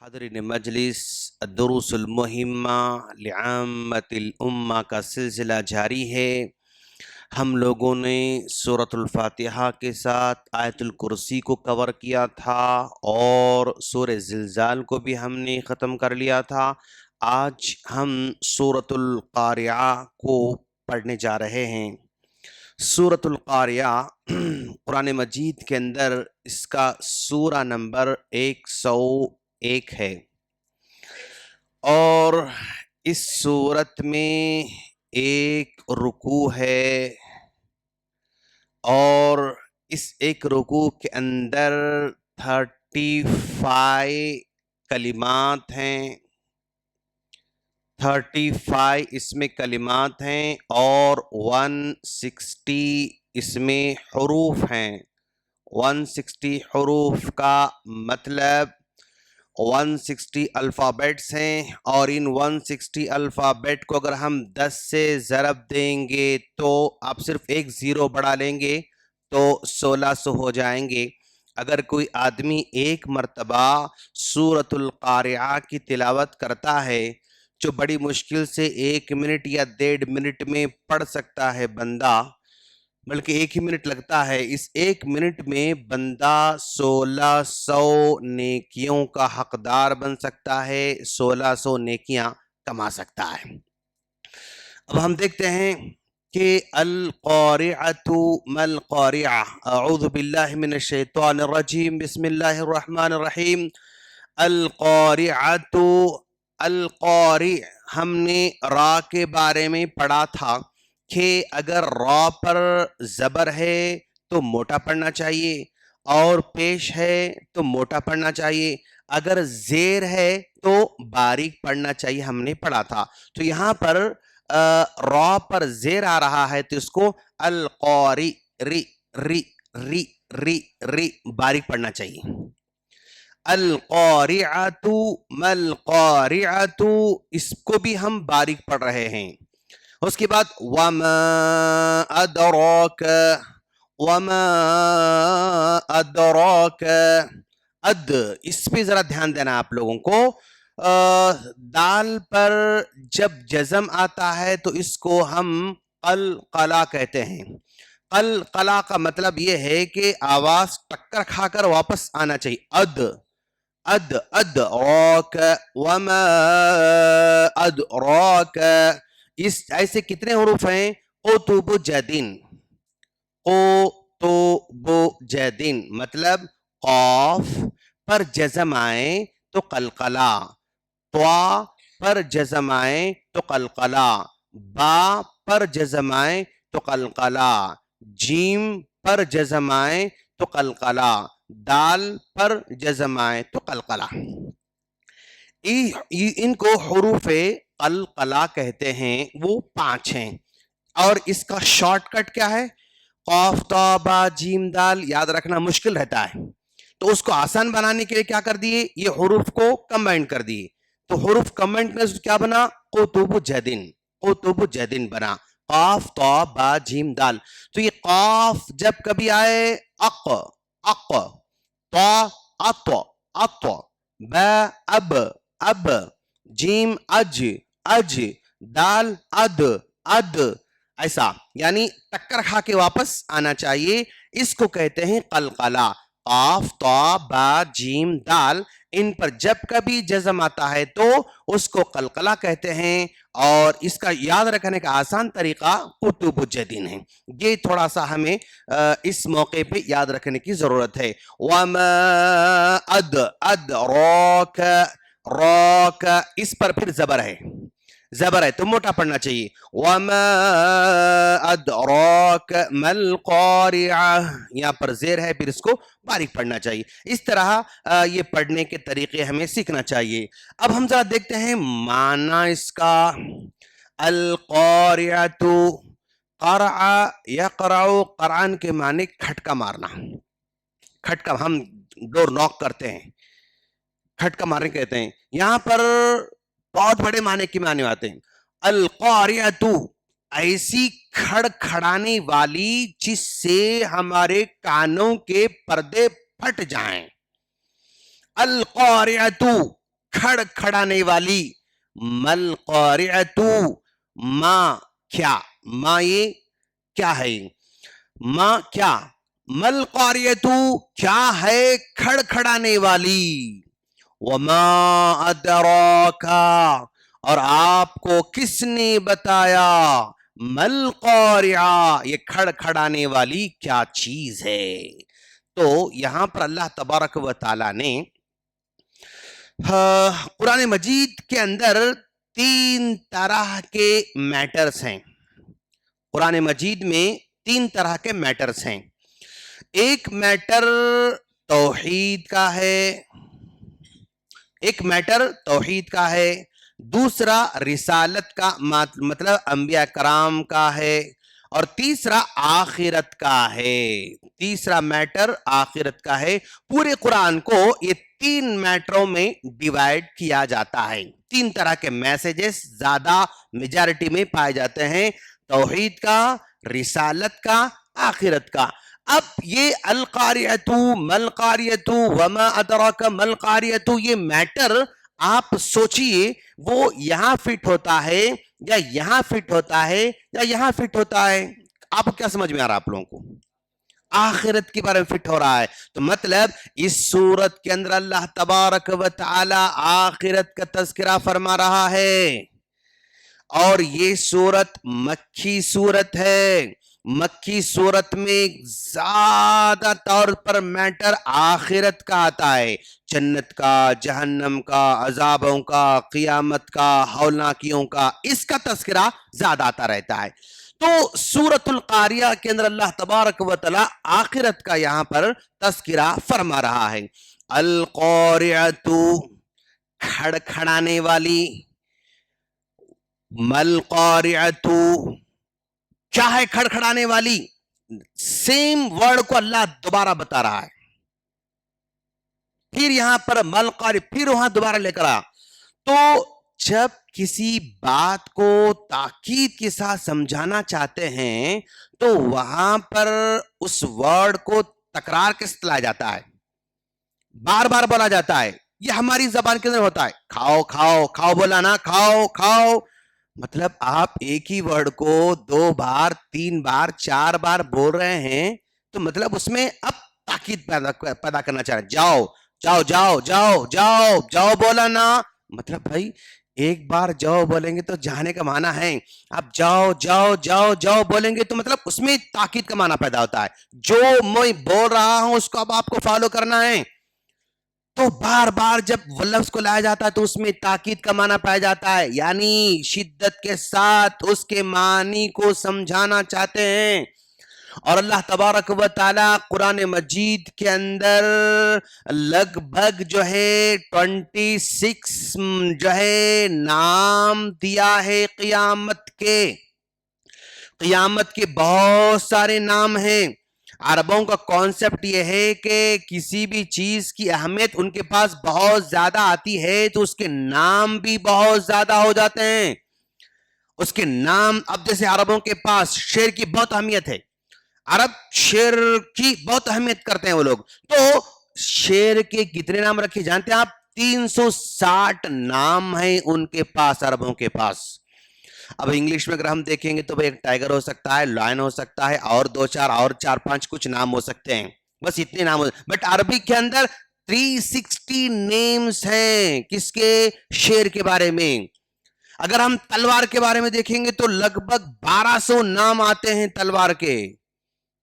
حاضرین مجلس الدروس المہمہ لعامت الامہ کا سلسلہ جاری ہے۔ ہم لوگوں نے سورۃ الفاتحہ کے ساتھ آیت الکرسی کو کور کیا تھا اور سورہ زلزال کو بھی ہم نے ختم کر لیا تھا۔ آج ہم سورۃ القاریعہ کو پڑھنے جا رہے ہیں۔ سورۃ القاریعہ قرآن مجید کے اندر اس کا سورہ نمبر 101 ہے، اور اس سورت میں ایک رکوع ہے، اور اس ایک رکوع کے اندر 35 کلمات ہیں، 35 اس میں کلمات ہیں اور 160 اس میں حروف ہیں۔ 160 حروف کا مطلب 160 الفابیٹس ہیں، اور ان 160 الفابیٹ کو اگر ہم 10 سے ضرب دیں گے تو آپ صرف ایک زیرو بڑھا لیں گے تو 1600 ہو جائیں گے۔ اگر کوئی آدمی ایک مرتبہ سورۃ القاریعہ کی تلاوت کرتا ہے، جو بڑی مشکل سے 1 منٹ یا 1.5 منٹ میں پڑھ سکتا ہے بندہ، بلکہ 1 ہی منٹ لگتا ہے، اس 1 منٹ میں بندہ 1600 نیکیوں کا حقدار بن سکتا ہے، 1600 نیکیاں کما سکتا ہے۔ اب ہم دیکھتے ہیں کہ القارعۃ ما القارعہ، اعوذ باللہ من الشیطان الرجیم، بسم اللہ الرحمن الرحیم۔ القارعۃ، القارع، ہم نے را کے بارے میں پڑھا تھا کہ اگر را پر زبر ہے تو موٹا پڑھنا چاہیے، اور پیش ہے تو موٹا پڑھنا چاہیے، اگر زیر ہے تو باریک پڑھنا چاہیے، ہم نے پڑھا تھا۔ تو یہاں پر را پر زیر آ رہا ہے تو اس کو القاری، ری ری ری ری ری باریک پڑھنا چاہیے۔ القارعۃ ما القارعۃ، اس کو بھی ہم باریک پڑھ رہے ہیں۔ اس کے بعد وما ادراک، وما ادراک، اد، اس پہ ذرا دھیان دینا آپ لوگوں کو۔ دال پر جب جزم آتا ہے تو اس کو ہم قلقلہ کہتے ہیں۔ قلقلہ کا مطلب یہ ہے کہ آواز ٹکر کھا کر واپس آنا چاہیے۔ اد اد ادراک، وما ادراک، اس ایسے کتنے حروف ہیں؟ قطب جدین، قطب جدین، مطلب قاف پر جزم آئے تو قلقلہ، طا پر جزم آئے تو قلقلہ، با پر جزم آئے تو قلقلہ، جیم پر جزم آئے تو قلقلہ، دال پر جزم آئے تو قلقلہ۔ ان کو حروف قلقلہ کہتے ہیں، وہ 5 ہیں، اور اس کا شارٹ کٹ کیا ہے؟ قاف تا با جیم دال، یاد رکھنا مشکل رہتا ہے، تو اس کو آسان بنانے کے لیے کیا کر دیے؟ یہ حروف کو کمبائن کر دیے، تو حروف کمبائن کرنے سے کیا بنا؟ قطب جدین، قطب جدین بنا، قاف تا با جیم دال۔ تو یہ قاف جب کبھی آئے اق اق، تا اط اط، با اب اب، جیم اج اج، دال اد اد، ایسا یعنی ٹکر کھا کے واپس آنا چاہیے، اس کو کہتے ہیں قلقلہ۔ قاف تا با جیم دال، ان پر جب کبھی جزم آتا ہے تو اس کو قلقلہ کہتے ہیں، اور اس کا یاد رکھنے کا آسان طریقہ قطب جدین ہے۔ یہ تھوڑا سا ہمیں اس موقع پہ یاد رکھنے کی ضرورت ہے۔ وما ادراک، راک، اس پر پھر زبر ہے، زبر ہے تو موٹا پڑھنا چاہیے۔ وما ادراک ما القارعہ، یہاں پر زیر ہے پھر اس کو باریک پڑھنا چاہیے۔ اس طرح یہ پڑھنے کے طریقے ہمیں سیکھنا چاہیے۔ اب ہم ذرا دیکھتے ہیں معنی اس کا۔ القارعۃ، قرع یقرع، قرعن کے معنی کھٹکا مارنا، کھٹکا ہم ڈور ناک کرتے ہیں، کھٹکا مارنے کہتے ہیں۔ یہاں پر بہت بڑے معنی کے معنی آتے ہیں۔ القارعۃ، ایسی کھڑکھڑانے والی جس سے ہمارے کانوں کے پردے پھٹ جائیں۔ القارعۃ، کھڑ کھڑانے والی. مل قارعتو ما کیا, ما یہ کیا ہے, ما کیا, مل قاریتو کیا ہے کھڑ کھڑانے والی. وما ادراکا اور آپ کو کس نے بتایا, مل قارعہ یہ کھڑ کھڑانے والی کیا چیز ہے. تو یہاں پر اللہ تبارک و تعالی نے قرآن مجید کے اندر 3 طرح کے میٹرز ہیں. قرآن مجید میں 3 طرح کے میٹرز ہیں. ایک میٹر توحید کا ہے, ایک میٹر توحید کا ہے, دوسرا رسالت کا مطلب انبیاء کرام کا ہے, اور تیسرا آخرت کا ہے. تیسرا میٹر آخرت کا ہے. پورے قرآن کو یہ 3 میٹروں میں ڈیوائیڈ کیا جاتا ہے. 3 طرح کے میسیجز زیادہ میجارٹی میں پائے جاتے ہیں, توحید کا, رسالت کا, آخرت کا. اب یہ القاریۃ مل قاریۃ وما ادراک مل قاریۃ یہ میٹر آپ سوچئے وہ یہاں فٹ ہوتا ہے یا یہاں فٹ ہوتا ہے یا یہاں فٹ ہوتا ہے. آپ کو کیا سمجھ میں آ رہا ہے آپ لوگوں کو؟ آخرت کے بارے میں فٹ ہو رہا ہے. تو مطلب اس سورت کے اندر اللہ تبارک و تعالی آخرت کا تذکرہ فرما رہا ہے, اور یہ سورت مکی سورت ہے. مکی سورت میں زیادہ طور پر میٹر آخرت کا آتا ہے, جنت کا, جہنم کا, عذابوں کا, قیامت کا, ہولناکیوں کا, اس کا تذکرہ زیادہ آتا رہتا ہے. تو سورۃ القاریہ کے اندر اللہ تبارک و تعالی آخرت کا یہاں پر تذکرہ فرما رہا ہے. القاریۃ کھڑ کھڑانے والی, مل قاریۃ کیا ہے کھڑ کھڑانے والی. سیم ورڈ کو اللہ دوبارہ بتا رہا ہے, پھر یہاں پر مل قاری, پھر وہاں دوبارہ لے کر آ. تو جب کسی بات کو تاکید کے ساتھ سمجھانا چاہتے ہیں تو وہاں پر اس ورڈ کو تکرار کے ساتھ لایا جاتا ہے, بار بار بولا جاتا ہے. یہ ہماری زبان کے اندر ہوتا ہے, کھاؤ کھاؤ کھاؤ بولا نا, کھاؤ کھاؤ. مطلب آپ ایک ہی ورڈ کو 2 بار 3 بار 4 بار بول رہے ہیں تو مطلب اس میں اب تاکید پیدا کرنا چاہ رہے ہیں. جاؤ جاؤ جاؤ جاؤ جاؤ جاؤ بولا نا, مطلب بھائی ایک بار جاؤ بولیں گے تو جانے کا معنی ہے, اب جاؤ جاؤ جاؤ جاؤ بولیں گے تو مطلب اس میں تاکید کا معنی پیدا ہوتا ہے. جو میں بول رہا ہوں اس کو اب آپ کو فالو کرنا ہے. تو بار بار جب لفظ کو لایا جاتا ہے تو اس میں تاکید کا معنی پایا جاتا ہے, یعنی شدت کے ساتھ اس کے معنی کو سمجھانا چاہتے ہیں. اور اللہ تبارک و تعالی قرآن مجید کے اندر لگ بھگ جو ہے 26 جو ہے نام دیا ہے قیامت کے. قیامت کے بہت سارے نام ہیں. عربوں کا کانسیپٹ یہ ہے کہ کسی بھی چیز کی اہمیت ان کے پاس بہت زیادہ آتی ہے تو اس کے نام بھی بہت زیادہ ہو جاتے ہیں. اس کے نام, اب جیسے عربوں کے پاس شیر کی بہت اہمیت ہے, عرب شیر کی بہت اہمیت کرتے ہیں وہ لوگ. تو شیر کے کتنے نام رکھے جانتے ہیں آپ؟ 360 نام ہیں ان کے پاس, عربوں کے پاس. اب انگلش میں اگر ہم دیکھیں گے تو ایک ٹائگر ہو سکتا ہے, لائن ہو سکتا ہے, اور 2-4 اور 4-5 کچھ نام ہو سکتے ہیں, بس اتنے نام. بٹ عربی کے اندر 360 نیمز ہیں کس کے؟ شیر کے بارے میں. اگر ہم تلوار کے بارے میں دیکھیں گے تو لگ بھگ 1200 نام آتے ہیں تلوار کے,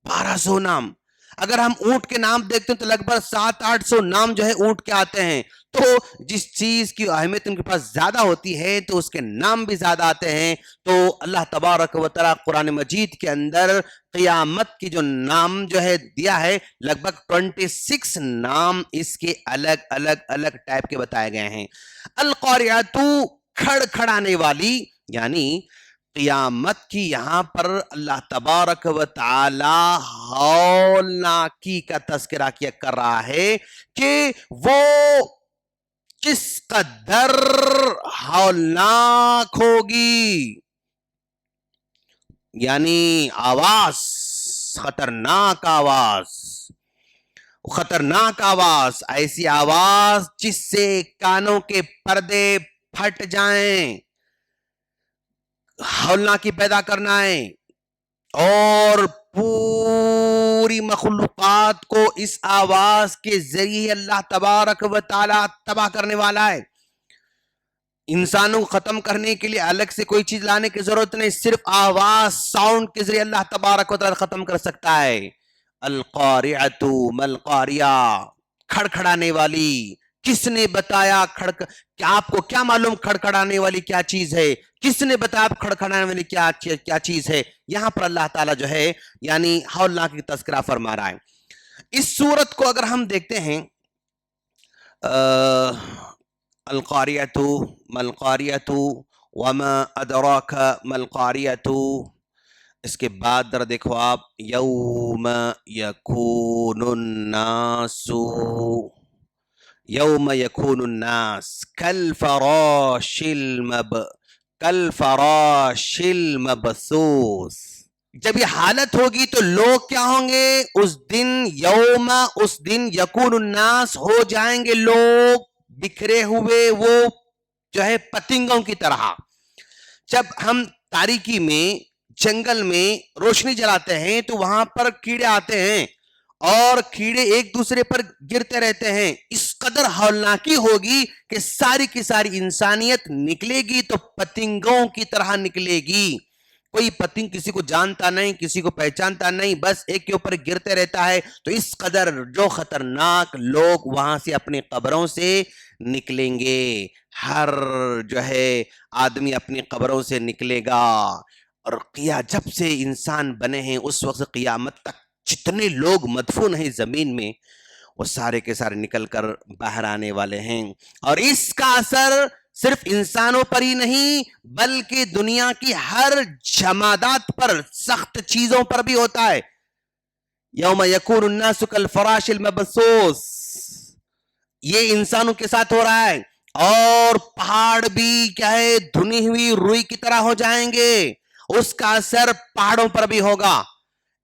1200 نام. اگر ہم اونٹ کے نام دیکھتے ہیں تو لگ بھگ 700-800 نام جو ہے اونٹ کے آتے ہیں. تو جس چیز کی اہمیت ان کے پاس زیادہ ہوتی ہے تو اس کے نام بھی زیادہ آتے ہیں. تو اللہ تبارک و تعالی قرآن مجید کے اندر قیامت کی جو نام جو ہے دیا ہے, لگ بھگ 26 نام اس کے الگ الگ الگ ٹائپ کے بتائے گئے ہیں. القاریۃ کھڑ کھڑانے والی, یعنی قیامت کی یہاں پر اللہ تبارک و تعالی ہولناکی کا تذکرہ کیا کر رہا ہے کہ وہ کس قدر ہولناک ہوگی. یعنی آواز, خطرناک آواز. خطرناک آواز، ایسی آواز جس سے کانوں کے پردے پھٹ جائیں، ہولناکی پیدا کرنا ہے، اور پوری مخلوقات کو اس آواز کے ذریعے اللہ تبارک و تعالی تباہ کرنے والا ہے۔ انسانوں کو ختم کرنے کے لیے الگ سے کوئی چیز لانے کی ضرورت نہیں، صرف آواز، ساؤنڈ کے ذریعے اللہ تبارک و تعالی ختم کر سکتا ہے۔ القاریعۃ ملقاریہ، کھڑکھڑانے والی، کس نے بتایا کیا آپ کو کیا معلوم کھڑکھڑانے والی کیا چیز ہے؟ کس نے بتایا آپ کھڑکھڑانے والی کیا چیز ہے؟ یہاں پر اللہ تعالیٰ جو ہے یعنی ہولناک کی تذکرہ فرما رہا ہے۔ اس صورت کو اگر ہم دیکھتے ہیں، القاریۃ ملقاریۃ وما ادراک ملقاریۃ، اس کے بعد ذرا دیکھو آپ، یوم یکون الناس، یوم یکون الناس کالفراش المبثوث، جب یہ حالت ہوگی تو لوگ کیا ہوں گے؟ اس دن، یوم، اس دن، یکون الناس، ہو جائیں گے لوگ بکھرے ہوئے، وہ جو ہے پتنگوں کی طرح۔ جب ہم تاریکی میں، جنگل میں روشنی جلاتے ہیں تو وہاں پر کیڑے آتے ہیں اور کیڑے ایک دوسرے پر گرتے رہتے ہیں، اس قدر ہولناکی ہوگی کہ ساری کی ساری انسانیت نکلے گی تو پتنگوں کی طرح نکلے گی۔ کوئی پتنگ کسی کو جانتا نہیں، کسی کو پہچانتا نہیں، بس ایک کے اوپر گرتے رہتا ہے۔ تو اس قدر جو خطرناک لوگ وہاں سے اپنی قبروں سے نکلیں گے، ہر جو ہے آدمی اپنی قبروں سے نکلے گا، اور جب سے انسان بنے ہیں اس وقت سے قیامت تک جتنے لوگ مدفون ہیں زمین میں، وہ سارے کے سارے نکل کر باہر آنے والے ہیں۔ اور اس کا اثر صرف انسانوں پر ہی نہیں بلکہ دنیا کی ہر جمادات پر، سخت چیزوں پر بھی ہوتا ہے۔ یوم یکون الناس کالفراش المبثوث، یہ انسانوں کے ساتھ ہو رہا ہے، اور پہاڑ بھی کیا ہے، دھنی ہوئی روئی کی طرح ہو جائیں گے۔ اس کا اثر پہاڑوں پر بھی ہوگا،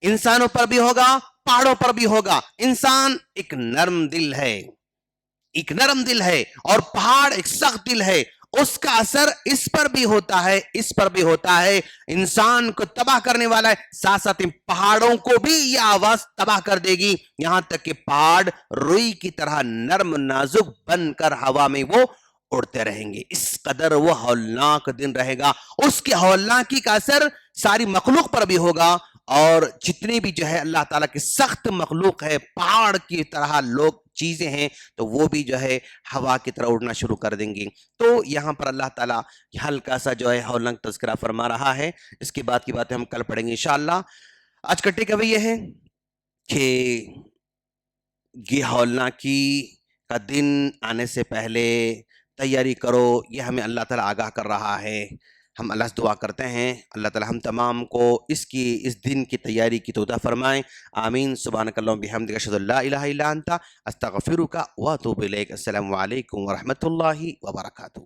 انسانوں پر بھی ہوگا، پہاڑوں پر بھی ہوگا۔ انسان ایک نرم دل ہے، ایک نرم دل ہے، اور پہاڑ ایک سخت دل ہے، اس کا اثر اس پر بھی ہوتا ہے، اس پر بھی ہوتا ہے۔ انسان کو تباہ کرنے والا ہے، ساتھ ساتھ پہاڑوں کو بھی یہ آواز تباہ کر دے گی، یہاں تک کہ پہاڑ روئی کی طرح نرم نازک بن کر ہوا میں وہ اڑتے رہیں گے۔ اس قدر وہ ہولناک دن رہے گا، اس کی ہولناکی کا اثر ساری مخلوق پر بھی ہوگا، اور جتنی بھی جو ہے اللہ تعالیٰ کی سخت مخلوق ہے، پہاڑ کی طرح لوگ چیزیں ہیں، تو وہ بھی جو ہے ہوا کی طرح اڑنا شروع کر دیں گی۔ تو یہاں پر اللہ تعالیٰ ہلکا سا جو ہے ہولناک تذکرہ فرما رہا ہے، اس کے بعد کی باتیں ہم کل پڑھیں گے انشاءاللہ۔ آج کا ٹیک اوے یہ ہے کہ یہ ہولناکی کا دن آنے سے پہلے تیاری کرو، یہ ہمیں اللہ تعالیٰ آگاہ کر رہا ہے۔ ہم اللہ سے دعا کرتے ہیں اللہ تعالیٰ ہم تمام کو اس دن کی تیاری کی توفیق فرمائیں، آمین۔ سبحانک اللہم بحمدک، اشہد ان لا الہ الا انت، استغفرک واتوب الیک۔ السلام علیکم ورحمۃ اللہ وبرکاتہ۔